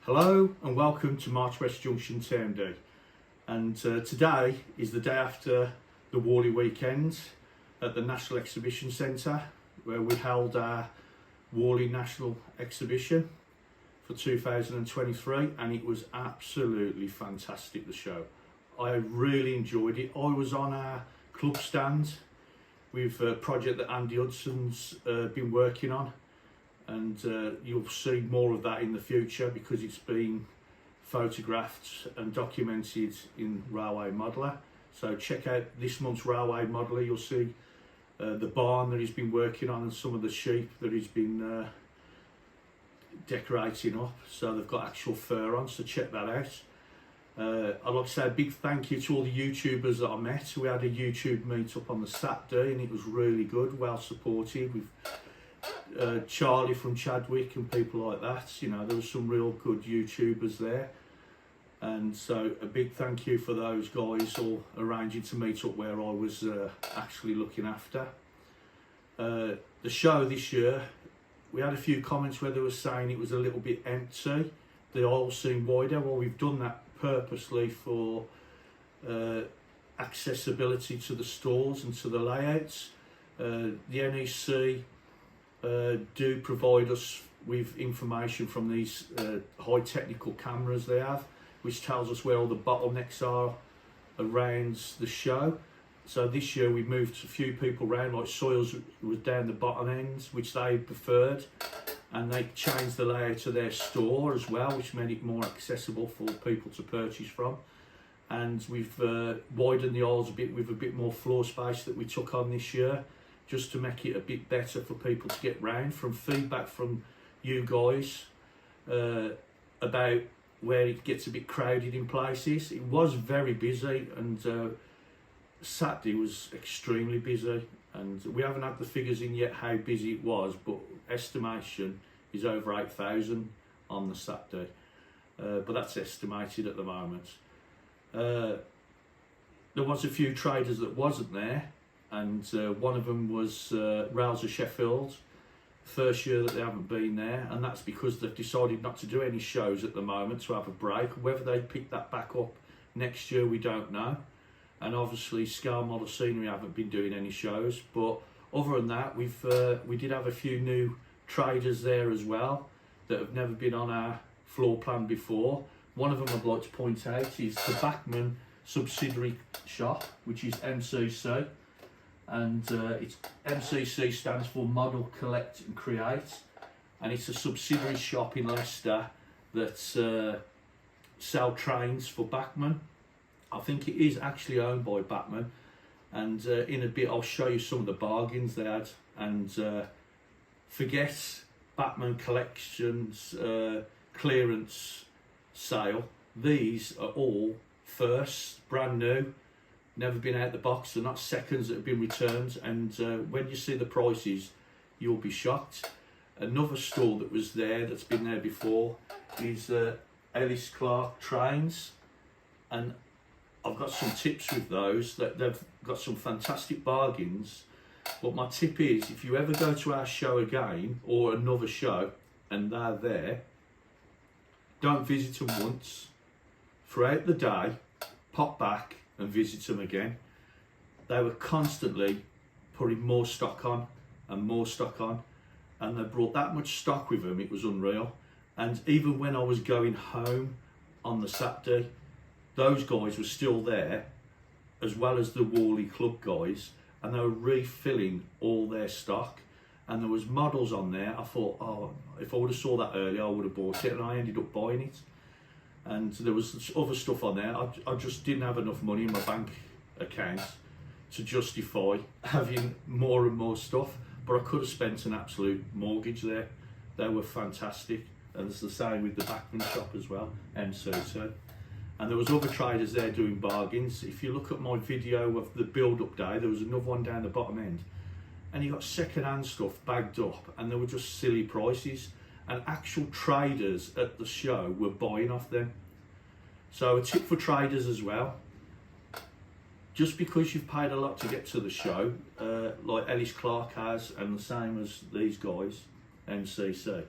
Hello and welcome to March West Junction TMD, and today is the day after the Warley weekend at the National Exhibition Centre, where we held our Warley National Exhibition for 2023, and it was absolutely fantastic, the show. I really enjoyed it. I was on our club stand with a project that Andy Hudson's been working on, and you'll see more of that in the future because it's been photographed and documented in Railway Modeller. So check out this month's Railway Modeller. You'll see the barn that he's been working on and some of the sheep that he's been decorating up, so they've got actual fur on, so check that out. I'd like to say a big thank you to all the YouTubers that I met. We had a YouTube meet up on the Saturday and it was really good, well supported with Charlie from Chadwick and people like that. You know, there was some real good YouTubers there, and so a big thank you for those guys all arranging to meet up where I was actually looking after. The show this year, we had a few comments where they were saying it was a little bit empty. The aisles seemed wider. Well, we've done that purposely for accessibility to the stalls and to the layouts. The NEC do provide us with information from these high technical cameras they have, which tells us where all the bottlenecks are around the show. So this year we moved a few people around, like Soils was down the bottom ends, which they preferred, and they changed the layout of their store as well, which made it more accessible for people to purchase from. And we've widened the aisles a bit with a bit more floor space that we took on this year, just to make it a bit better for people to get round. From feedback from you guys about where it gets a bit crowded in places. It was very busy, and Saturday was extremely busy, and we haven't had the figures in yet how busy it was, but estimation is over 8,000 on the Saturday, but that's estimated at the moment. There was a few traders that wasn't there, and one of them was Rails of Sheffield, first year that they haven't been there, and that's because they've decided not to do any shows at the moment to have a break. Whether they pick that back up next year, we don't know. And obviously Scale Model Scenery haven't been doing any shows, but other than that, we did have a few new traders there as well that have never been on our floor plan before. One of them I'd like to point out is the Bachmann subsidiary shop, which is MCC. And it's MCC stands for Model, Collect and Create, and it's a subsidiary shop in Leicester that sell trains for Bachmann. I think it is actually owned by Bachmann, and in a bit I'll show you some of the bargains they had. And forget Bachmann Collections clearance sale, these are all first, brand new, never been out the box. They're not seconds that have been returned, and when you see the prices you'll be shocked. Another store that was there that's been there before is Ellis trains, and I've got some tips with those. That they've got some fantastic bargains, but my tip is, if you ever go to our show again or another show and they're there, don't visit them once. Throughout the day, pop back and visit them again. They were constantly putting more stock on and more stock on, and they brought that much stock with them, it was unreal. And even when I was going home on the Saturday, those guys were still there, as well as the Warley Club guys, and they were refilling all their stock. And there was models on there. I thought, oh, if I would have saw that earlier, I would have bought it, and I ended up buying it. And there was other stuff on there. I just didn't have enough money in my bank account to justify having more and more stuff, but I could have spent an absolute mortgage there. They were fantastic, and it's the same with the Bachmann shop as well, MCC. And there was other traders there doing bargains. If you look at my video of the build-up day, there was another one down the bottom end, and you got second-hand stuff bagged up, and they were just silly prices. And actual traders at the show were buying off them. So a tip for traders as well: just because you've paid a lot to get to the show, like Ellis has, and the same as these guys, MCC,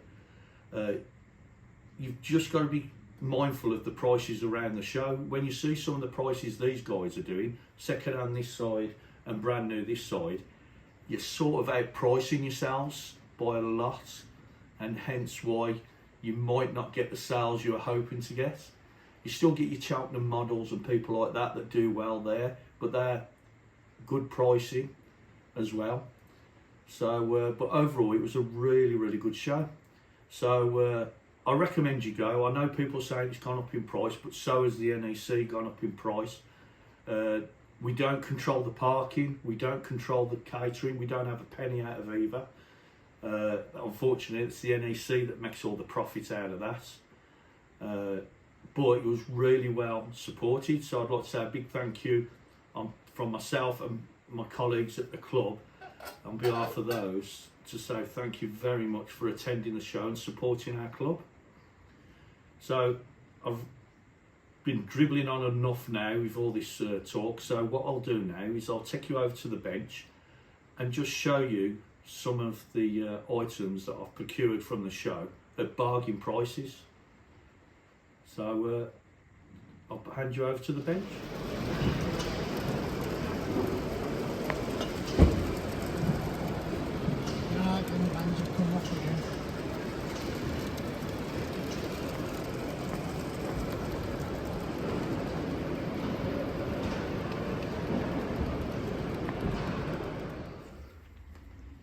you've just got to be mindful of the prices around the show. When you see some of the prices these guys are doing, second hand this side and brand new this side, you're sort of outpricing yourselves by a lot, and hence why you might not get the sales you were hoping to get. You still get your Cheltenham models and people like that that do well there, but they're good pricing as well. So, but overall, it was a really, really good show. So I recommend you go. I know people say it's gone up in price, but so has the NEC gone up in price. We don't control the parking, we don't control the catering, we don't have a penny out of either. Unfortunately, it's the NEC that makes all the profits out of that. But it was really well supported, so I'd like to say a big thank you from myself and my colleagues at the club on behalf of those, to say thank you very much for attending the show and supporting our club. So I've been dribbling on enough now with all this talk, so what I'll do now is I'll take you over to the bench and just show you some of the items that I've procured from the show at bargain prices. So I'll hand you over to the bench.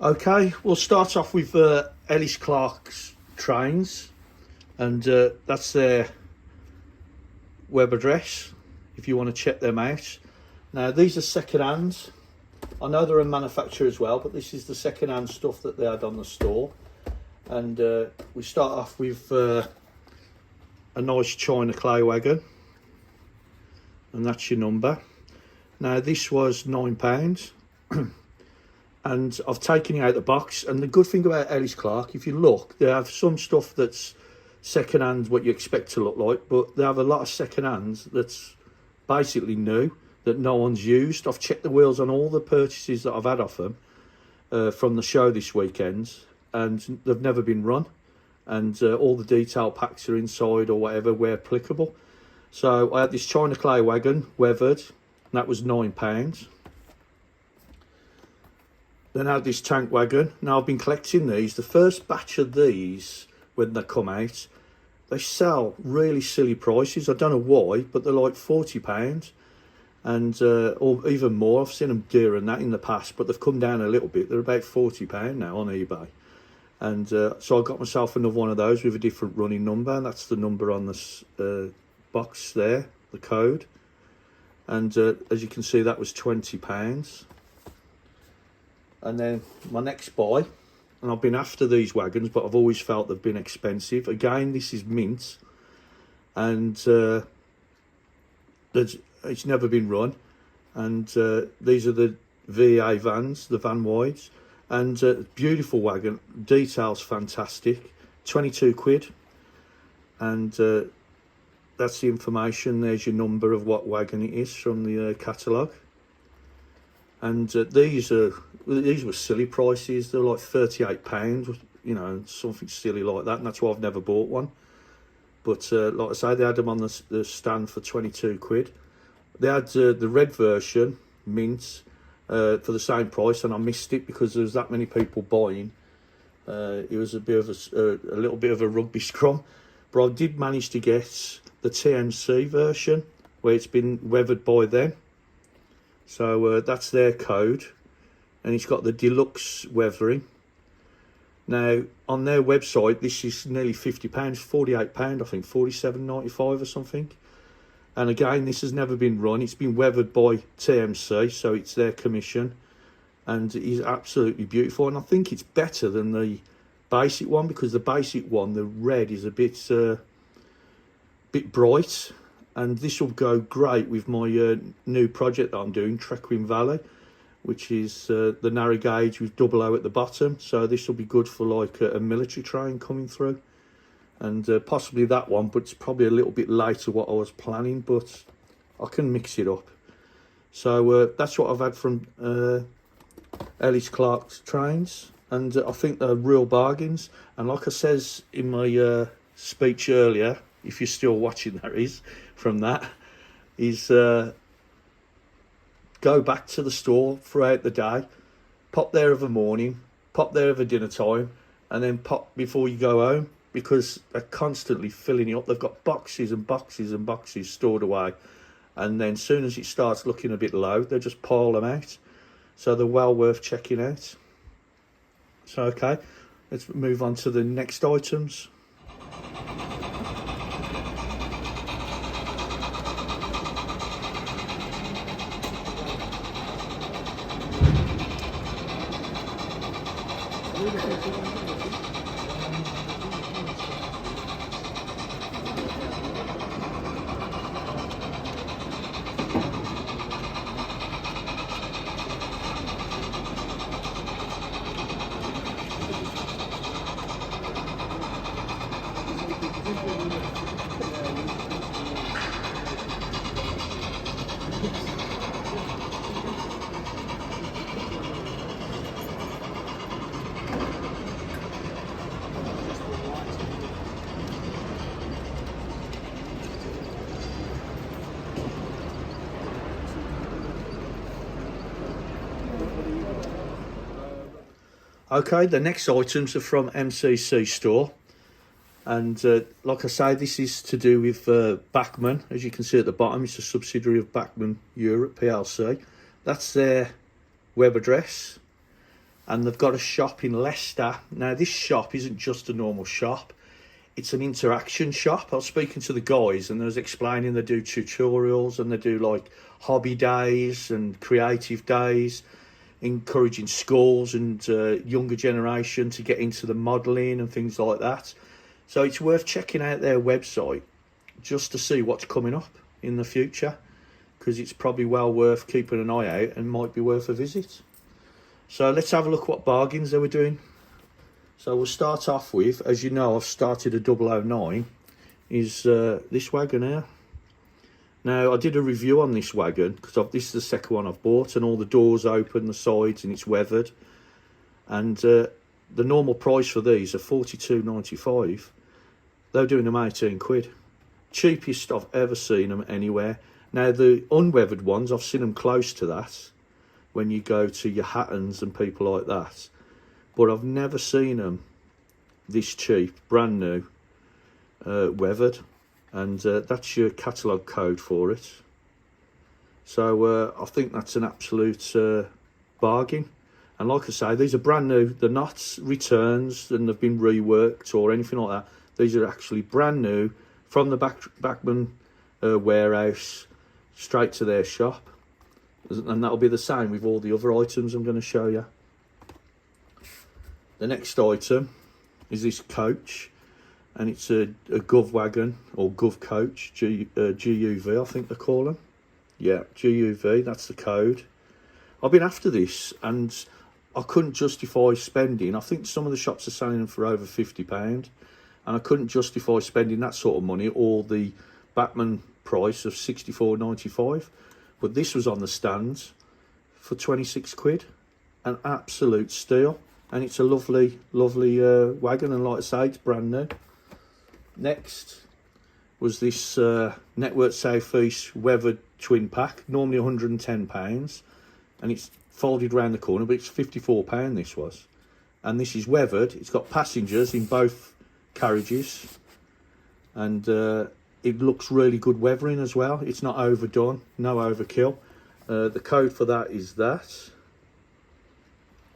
Okay, we'll start off with Ellis Clark's trains, and that's their web address if you want to check them out. Now these are second hand. I know they're a manufacturer as well, but this is the second hand stuff that they had on the store. And we start off with a nice China clay wagon, and that's your number. Now this was £9. And I've taken it out of the box, and the good thing about Ellis Clark, if you look, they have some stuff that's second hand, what you expect to look like, but they have a lot of second hands that's basically new, that no one's used. I've checked the wheels on all the purchases that I've had off them from the show this weekend, and they've never been run, and all the detail packs are inside or whatever where applicable. So I had this China clay wagon, weathered, and that was £9. Then I had this tank wagon. Now I've been collecting these. The first batch of these, when they come out, they sell really silly prices. I don't know why, but they're like £40 and or even more. I've seen them dearer than that in the past, but they've come down a little bit. They're about £40 now on eBay. And so I got myself another one of those with a different running number, and that's the number on this box there, the code. And as you can see, that was £20. And then my next buy, and I've been after these wagons, but I've always felt they've been expensive. Again, this is mint, and it's never been run. And these are the VA vans, the van wides, and beautiful wagon, details fantastic. 22 quid, and that's the information. There's your number of what wagon it is from the catalogue. And these were silly prices. They're like £38, you know, something silly like that, and that's why I've never bought one. But like I say, they had them on the stand for 22 quid. They had the red version, mint, for the same price, and I missed it because there was that many people buying. It was a bit of a little bit of a rugby scrum, but I did manage to get the TMC version where it's been weathered by them. So that's their code, and it's got the deluxe weathering. Now on their website, this is nearly £50, £48, I think, £47.95 or something. And again, this has never been run. It's been weathered by TMC, so it's their commission, and it is absolutely beautiful. And I think it's better than the basic one, because the basic one, the red, is a bit bright. And this will go great with my new project that I'm doing, Trecwn Valley, which is the narrow gauge with double O at the bottom. So this will be good for like a military train coming through. And possibly that one, but it's probably a little bit later what I was planning, but I can mix it up. So that's what I've had from Ellis Clark's trains. And I think they're real bargains. And like I says in my speech earlier, if you're still watching, that is, from that, is go back to the store throughout the day, pop there of a morning, pop there of a dinner time, and then pop before you go home, because they're constantly filling it up. They've got boxes and boxes and boxes stored away, and then as soon as it starts looking a bit low, they just pile them out. So they're well worth checking out. So okay, let's move on to the next items. Okay, the next items are from MCC Store, and like I say, this is to do with Bachmann. As you can see at the bottom, it's a subsidiary of Bachmann Europe PLC. That's their web address, and they've got a shop in Leicester. Now, this shop isn't just a normal shop, it's an interaction shop. I was speaking to the guys and they was explaining they do tutorials and they do like hobby days and creative days, encouraging schools and younger generation to get into the modelling and things like that. So it's worth checking out their website just to see what's coming up in the future, because it's probably well worth keeping an eye out and might be worth a visit. So let's have a look what bargains they were doing. So we'll start off with, as you know, I've started a 009, is this wagon here. Now, I did a review on this wagon because this is the second one I've bought, and all the doors open, the sides, and it's weathered. And the normal price for these are £42.95. They're doing them 18 quid. Cheapest I've ever seen them anywhere. Now, the unweathered ones, I've seen them close to that when you go to your Hattons and people like that. But I've never seen them this cheap, brand new, weathered. And that's your catalogue code for it. So I think that's an absolute bargain. And like I say, these are brand new. They're not returns and they've been reworked or anything like that. These are actually brand new from the Bachmann warehouse straight to their shop. And that'll be the same with all the other items I'm going to show you. The next item is this coach. And it's a Gov wagon, or Gov coach, GUV, I think they call them. Yeah, GUV, that's the code. I've been after this, and I couldn't justify spending. I think some of the shops are selling them for over £50, and I couldn't justify spending that sort of money, or the Bachmann price of £64.95. But this was on the stands for 26 quid, an absolute steal. And it's a lovely, lovely wagon, and like I say, it's brand new. Next was this Network South East weathered twin pack, normally £110, and it's folded round the corner, but it's £54 this was. And this is weathered, it's got passengers in both carriages, and it looks really good weathering as well. It's not overdone, no overkill. The code for that is that.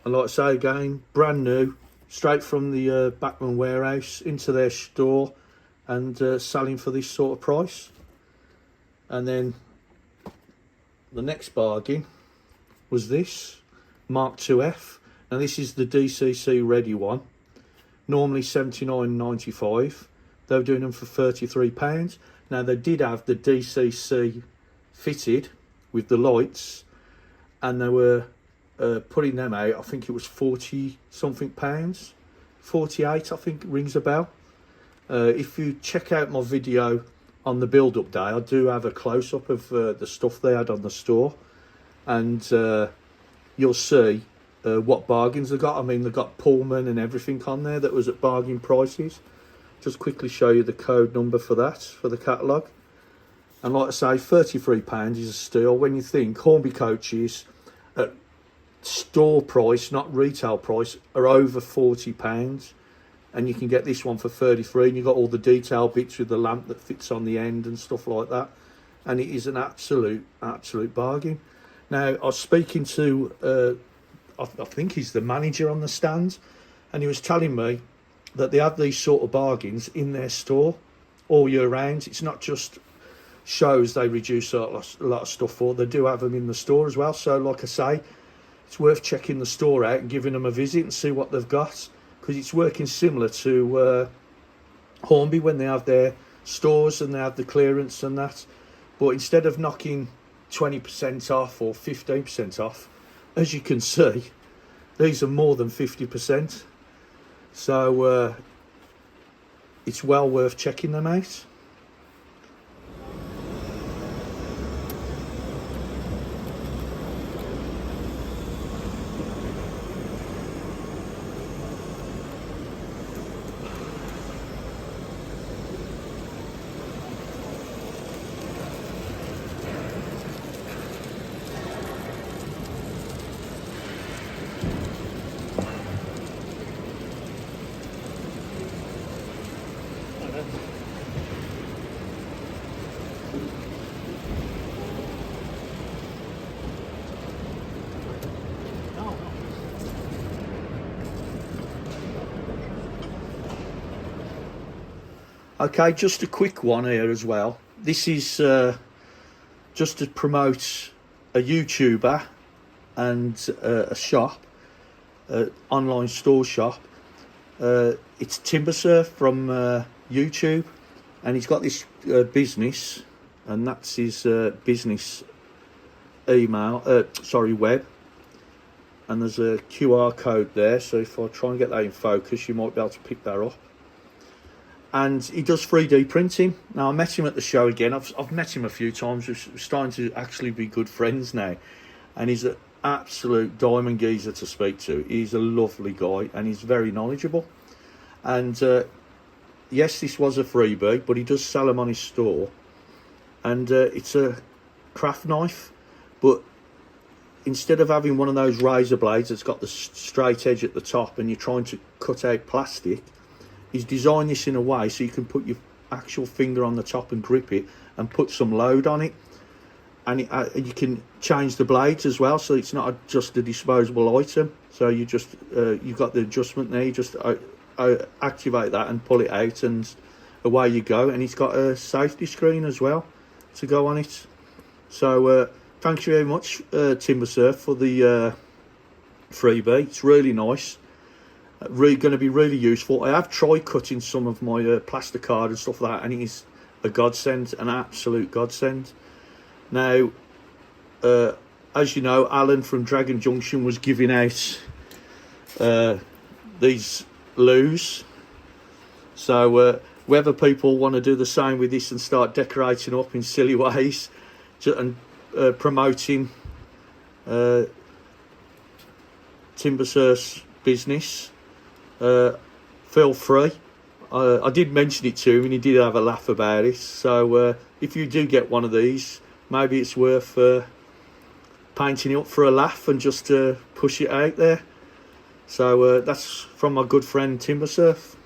And like I say again, brand new, straight from the Bachmann warehouse into their store, and selling for this sort of price. And then the next bargain was this Mark IIF. Now this is the DCC ready one, normally £79.95. They were doing them for £33. Now they did have the DCC fitted with the lights, and they were putting them out, I think it was 40 something pounds, 48 I think rings a bell. If you check out my video on the build-up day, I do have a close-up of the stuff they had on the store, and you'll see what bargains they got. I mean, they got Pullman and everything on there that was at bargain prices. just quickly show you the code number for that, for the catalogue. And like I say, £33 is a steal when you think Hornby coaches at store price, not retail price, are over £40. And you can get this one for 33, and you've got all the detail bits with the lamp that fits on the end and stuff like that. And it is an absolute bargain. Now, I was speaking to, I think he's the manager on the stand, and he was telling me that they have these sort of bargains in their store all year round. It's not just shows they reduce a lot of stuff for, they do have them in the store as well. So like I say, it's worth checking the store out and giving them a visit and see what they've got, because it's working similar to Hornby when they have their stores and they have the clearance and that. But instead of knocking 20% off or 15% off, as you can see, these are more than 50%. So it's well worth checking them out. Okay, just a quick one here as well. This is just to promote a YouTuber and a shop, online store shop. It's Timbersurf from YouTube, and he's got this business, and that's his business email, web. And there's a QR code there, so if I try and get that in focus, you might be able to pick that up. And he does 3D printing. Now, I met him at the show again. I've met him a few times. We're starting to actually be good friends now. And he's an absolute diamond geezer to speak to. He's a lovely guy, and he's very knowledgeable. And yes, this was a freebie, but he does sell them on his store. And it's a craft knife, but instead of having one of those razor blades that's got the straight edge at the top and you're trying to cut out plastic, he's designed this in a way so you can put your actual finger on the top and grip it and put some load on it. And you can change the blades as well, so it's not just a disposable item. So you just you've got the adjustment there, you just activate that and pull it out, and away you go. And it's got a safety screen as well to go on it. So thank you very much, Timbersurf, for the freebie. It's really nice. Really going to be really useful. I have tried cutting some of my plaster card and stuff like that, and it is a godsend, an absolute godsend. Now, as you know, Alan from Dragon Junction was giving out these loos. So whether people want to do the same with this and start decorating up in silly ways and promoting Timbersurf's business, feel free. I did mention it to him and he did have a laugh about it. So if you do get one of these, maybe it's worth painting it up for a laugh and just push it out there. So that's from my good friend Timbersurf.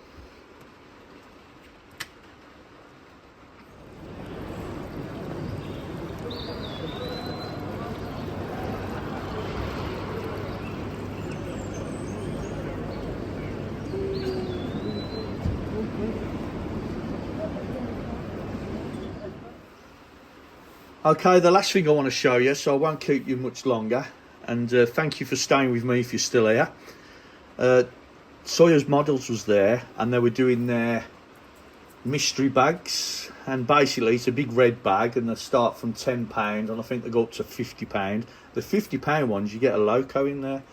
Okay, the last thing I want to show you, so I won't keep you much longer, and thank you for staying with me if you're still here. Sawyer's Models was there, and they were doing their mystery bags, and basically it's a big red bag, and they start from £10, and I think they go up to £50. The £50 ones, you get a loco in there,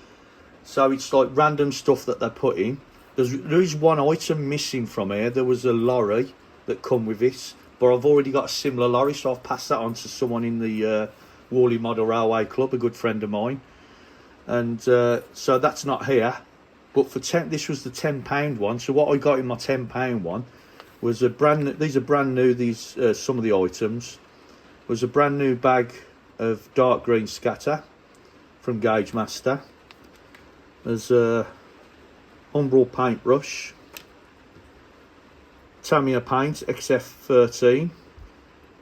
so it's like random stuff that they put in. There is one item missing from here. There was a lorry that come with it, but I've already got a similar lorry, so I've passed that on to someone in the Warley Model Railway Club, a good friend of mine. And so that's not here. But for this was the £10 one. So what I got in my £10 one was a these are brand new, these some of the items, was a brand new bag of dark green scatter from Gauge Master. There's a Umbral paintbrush, Tamiya paint XF13,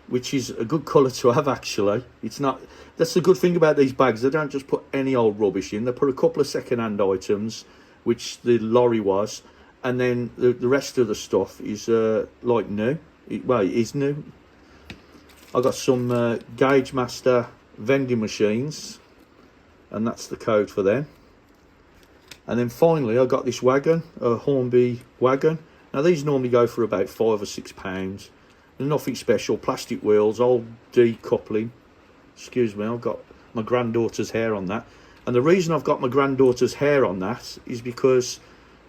which is a good colour to have actually. It's not, that's the good thing about these bags, they don't just put any old rubbish in, they put a couple of second-hand items, which the lorry was, and then the rest of the stuff is like new. Well, it is new. I got some Gauge Master vending machines, and that's the code for them. And then finally I got this wagon, a Hornby wagon. Now these normally go for about £5 or £6. There's nothing special, plastic wheels, old decoupling. Excuse me, I've got my granddaughter's hair on that. And the reason I've got my granddaughter's hair on that is because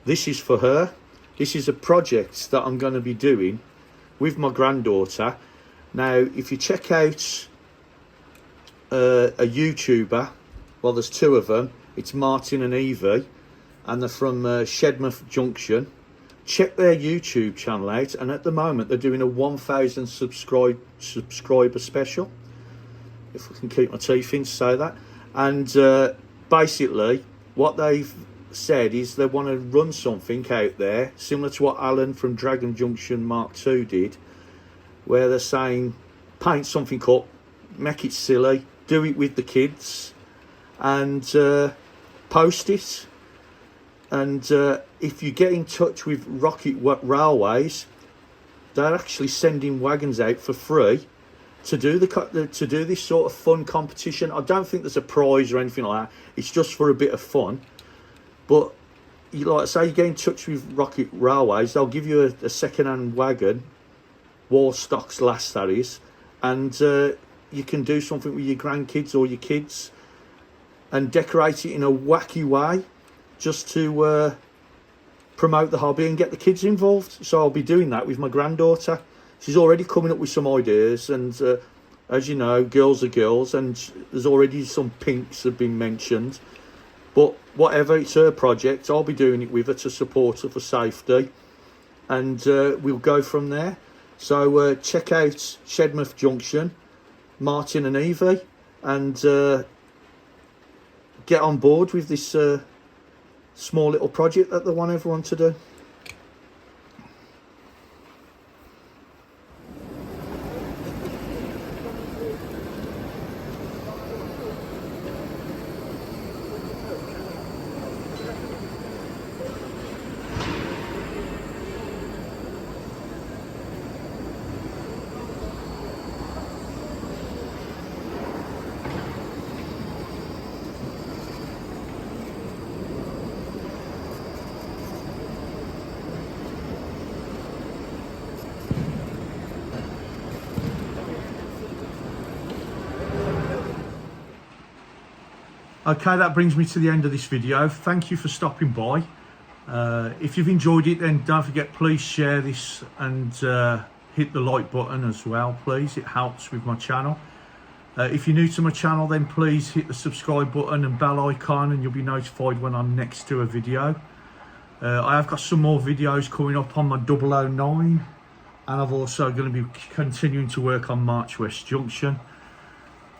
this is for her. This is a project that I'm going to be doing with my granddaughter. Now, if you check out a YouTuber, well, there's two of them. It's Martin and Evie, and they're from Shedmouth Junction. Check their YouTube channel out, and at the moment they're doing a 1,000 subscriber special. If I can keep my teeth in to say that. And basically, what they've said is they want to run something out there similar to what Alan from Dragon Junction Mark II did, where they're saying paint something up, make it silly, do it with the kids, and post it. And if you get in touch with Rocket Railways, they're actually sending wagons out for free to do this sort of fun competition. I don't think there's a prize or anything like that. It's just for a bit of fun. But you, like I say, you get in touch with Rocket Railways, they'll give you a second-hand wagon, war stocks last, that is, and you can do something with your grandkids or your kids and decorate it in a wacky way, just to promote the hobby and get the kids involved. So I'll be doing that with my granddaughter. She's already coming up with some ideas, and as you know, girls are girls, and there's already some pinks have been mentioned. But whatever, it's her project. I'll be doing it with her to support her for safety, and we'll go from there. So check out Shedmouth Junction, Martin and Evie, and get on board with this small little project that they want everyone to do. Okay, that brings me to the end of this video. Thank you for stopping by. If you've enjoyed it, then don't forget, please share this and hit the like button as well, please. It helps with my channel. If you're new to my channel, then please hit the subscribe button and bell icon, and you'll be notified when I'm next to a video. I have got some more videos coming up on my 009, and I've also going to be continuing to work on March West Junction.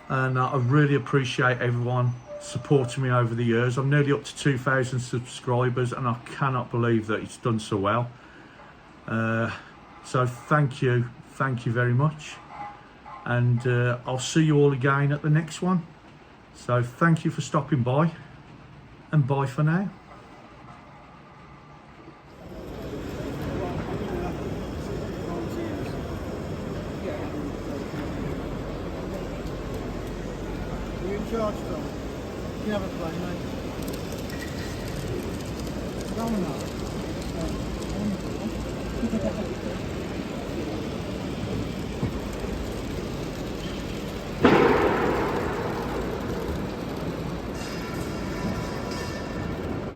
And I really appreciate everyone supporting me over the years. I'm nearly up to 2,000 subscribers, and I cannot believe that it's done so well. So thank you very much, and I'll see you all again at the next one. So thank you for stopping by, and bye for now. Charge them. You have a plane, mate. Go on now.